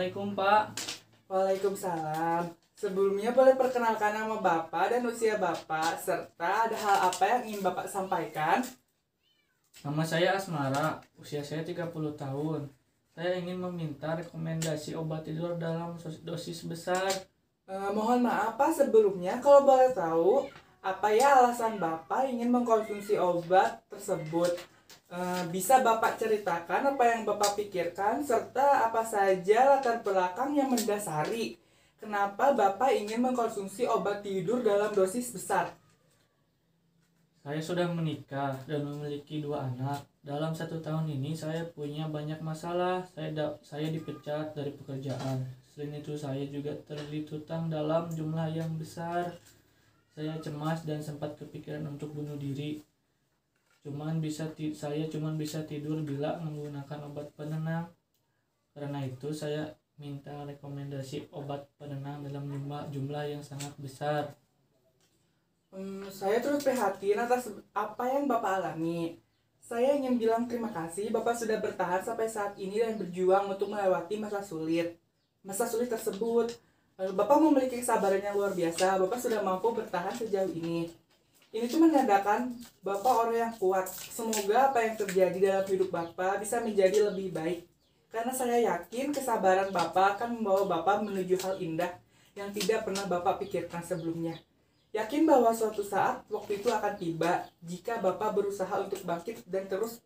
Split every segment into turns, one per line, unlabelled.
Assalamualaikum Pak.
Waalaikumsalam. Sebelumnya boleh perkenalkan nama Bapak dan usia Bapak, serta ada hal apa yang ingin Bapak sampaikan?
Nama saya Asmara, usia saya 30 tahun. Saya ingin meminta rekomendasi obat tidur dalam dosis besar.
Mohon maaf Pak sebelumnya, kalau boleh tahu, apa ya alasan Bapak ingin mengkonsumsi obat tersebut? Bisa Bapak ceritakan apa yang Bapak pikirkan, serta apa saja latar belakang yang mendasari kenapa Bapak ingin mengkonsumsi obat tidur dalam dosis besar?
Saya sudah menikah dan memiliki 2 anak. Dalam 1 tahun ini saya punya banyak masalah. Saya dipecat dari pekerjaan. Selain itu saya juga terlilit hutang dalam jumlah yang besar. Saya cemas dan sempat kepikiran untuk bunuh diri. Saya cuma bisa tidur bila menggunakan obat penenang. Karena itu saya minta rekomendasi obat penenang dalam jumlah yang sangat besar.
Saya terus prihatin atas apa yang Bapak alami. Saya ingin bilang terima kasih Bapak sudah bertahan sampai saat ini dan berjuang untuk melewati masa sulit. Masa sulit tersebut, Bapak memiliki kesabaran yang luar biasa. Bapak sudah mampu bertahan sejauh ini. Ini tuh menandakan Bapak orang yang kuat. Semoga apa yang terjadi dalam hidup Bapak bisa menjadi lebih baik. Karena saya yakin kesabaran Bapak akan membawa Bapak menuju hal indah yang tidak pernah Bapak pikirkan sebelumnya. Yakin bahwa suatu saat waktu itu akan tiba jika Bapak berusaha untuk bangkit dan terus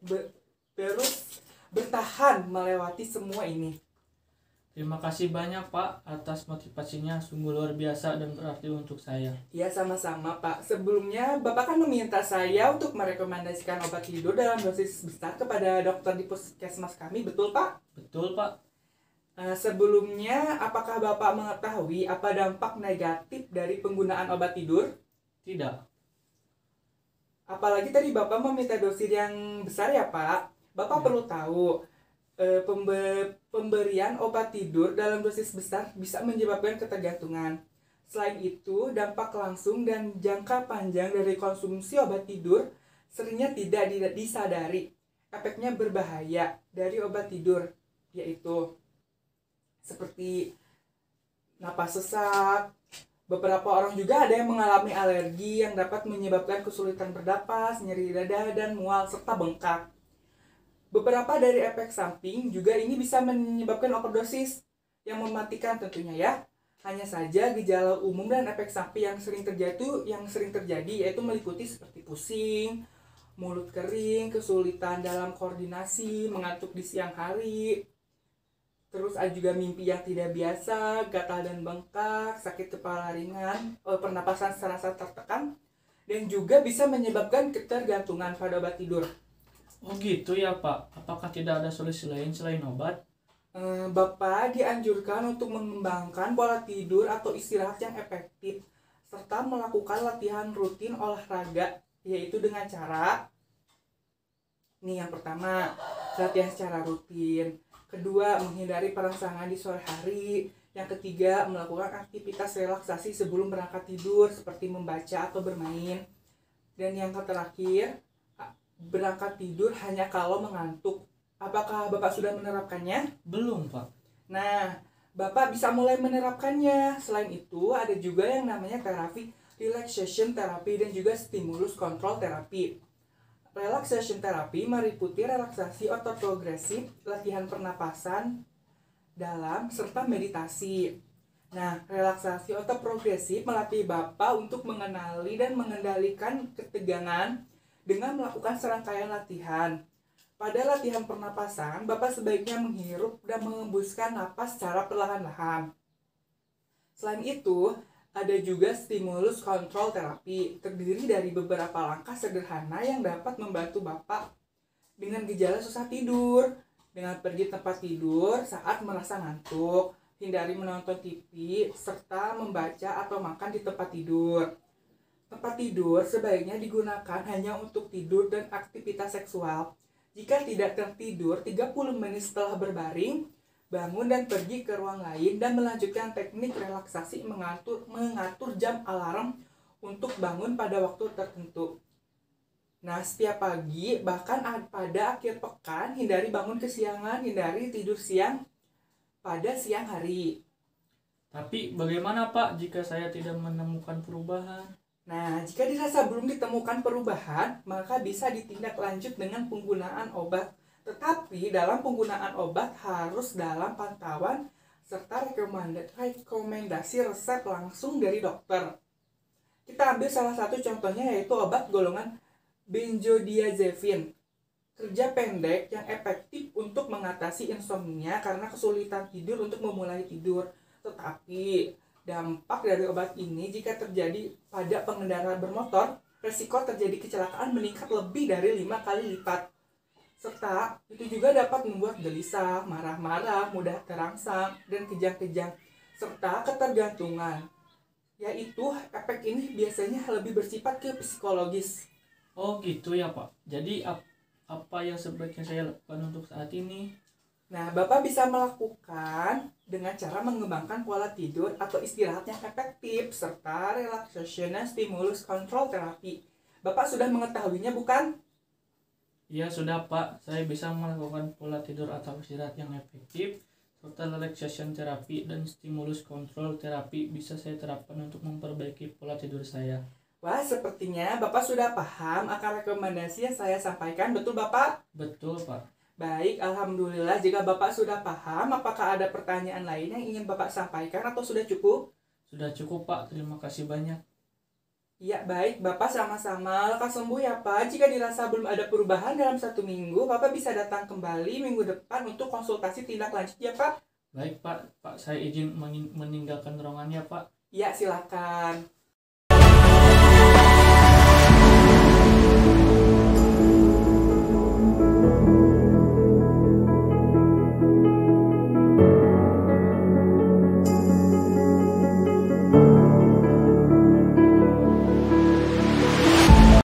bertahan melewati semua ini.
Terima kasih banyak Pak atas motivasinya, sungguh luar biasa dan berarti untuk saya.
Ya sama-sama Pak. Sebelumnya Bapak kan meminta saya untuk merekomendasikan obat tidur dalam dosis besar kepada dokter di puskesmas kami, betul Pak?
Betul Pak.
Sebelumnya apakah Bapak mengetahui apa dampak negatif dari penggunaan obat tidur?
Tidak.
Apalagi tadi Bapak meminta dosis yang besar ya Pak. Bapak
Ya.
perlu tahu pemberian obat tidur dalam dosis besar bisa menyebabkan ketergantungan. Selain itu, dampak langsung dan jangka panjang dari konsumsi obat tidur seringnya tidak disadari. Efeknya berbahaya dari obat tidur, yaitu seperti napas sesak. Beberapa orang juga ada yang mengalami alergi yang dapat menyebabkan kesulitan bernapas, nyeri dada, dan mual, serta bengkak. Beberapa dari efek samping juga ini bisa menyebabkan overdosis yang mematikan tentunya ya. Hanya saja gejala umum dan efek samping yang sering terjadi yaitu meliputi seperti pusing, mulut kering, kesulitan dalam koordinasi, mengantuk di siang hari. Terus ada juga mimpi yang tidak biasa, gatal dan bengkak, sakit kepala ringan, pernapasan serasa tertekan, dan juga bisa menyebabkan ketergantungan pada obat tidur.
Oh gitu ya Pak. Apakah tidak ada solusi lain selain obat?
Bapak dianjurkan untuk mengembangkan pola tidur atau istirahat yang efektif, serta melakukan latihan rutin olahraga, yaitu dengan cara yang pertama, latihan secara rutin. Kedua, menghindari perangsangan di sore hari. Yang ketiga, melakukan aktivitas relaksasi sebelum berangkat tidur seperti membaca atau bermain. Dan yang terakhir, berangkat tidur hanya kalau mengantuk. Apakah Bapak sudah menerapkannya?
Belum Pak.
Nah, Bapak bisa mulai menerapkannya. Selain itu, ada juga yang namanya terapi relaxation therapy dan juga stimulus control therapy. Relaxation therapy meliputi relaksasi otot progresif, latihan pernapasan dalam, serta meditasi. Nah, relaksasi otot progresif melatih Bapak untuk mengenali dan mengendalikan ketegangan dengan melakukan serangkaian latihan. Pada latihan pernapasan, Bapak sebaiknya menghirup dan mengembuskan napas secara perlahan-lahan. Selain itu, ada juga stimulus kontrol terapi, terdiri dari beberapa langkah sederhana yang dapat membantu Bapak dengan gejala susah tidur, dengan pergi tempat tidur saat merasa ngantuk, hindari menonton TV, serta membaca atau makan di tempat tidur. Tempat tidur sebaiknya digunakan hanya untuk tidur dan aktivitas seksual. Jika tidak tertidur 30 menit setelah berbaring, bangun dan pergi ke ruang lain dan melanjutkan teknik relaksasi mengatur jam alarm untuk bangun pada waktu tertentu. Nah, setiap pagi, bahkan pada akhir pekan, hindari bangun kesiangan, hindari tidur siang pada siang hari.
Tapi bagaimana Pak jika saya tidak menemukan perubahan?
Nah, jika dirasa belum ditemukan perubahan, maka bisa ditindaklanjut dengan penggunaan obat. Tetapi dalam penggunaan obat harus dalam pantauan serta rekomendasi resep langsung dari dokter. Kita ambil salah satu contohnya yaitu obat golongan benzodiazepin. Kerja pendek yang efektif untuk mengatasi insomnia karena kesulitan tidur untuk memulai tidur. Tetapi dampak dari obat ini jika terjadi pada pengendara bermotor, resiko terjadi kecelakaan meningkat lebih dari 5 kali lipat. Serta itu juga dapat membuat gelisah, marah-marah, mudah terangsang, dan kejang-kejang, serta ketergantungan. Yaitu efek ini biasanya lebih bersifat ke psikologis.
Oh gitu ya Pak. Jadi apa yang sebaiknya saya lakukan untuk saat ini?
Nah, Bapak bisa melakukan dengan cara mengembangkan pola tidur atau istirahat yang efektif, serta relaxation dan stimulus control terapi. Bapak sudah mengetahuinya bukan?
Ya sudah Pak, saya bisa melakukan pola tidur atau istirahat yang efektif, serta relaxation terapi dan stimulus control terapi bisa saya terapkan untuk memperbaiki pola tidur saya.
Wah, sepertinya Bapak sudah paham akan rekomendasi yang saya sampaikan, betul Bapak?
Betul Pak.
Baik, Alhamdulillah jika Bapak sudah paham, apakah ada pertanyaan lain yang ingin Bapak sampaikan atau sudah cukup?
Sudah cukup Pak, terima kasih banyak.
Ya, baik, Bapak sama-sama. Lekas sembuh ya, Pak. Jika dirasa belum ada perubahan dalam 1 minggu, Bapak bisa datang kembali minggu depan untuk konsultasi tindak lanjut ya, Pak.
Baik Pak, saya izin meninggalkan ruangannya Pak.
Ya, silakan.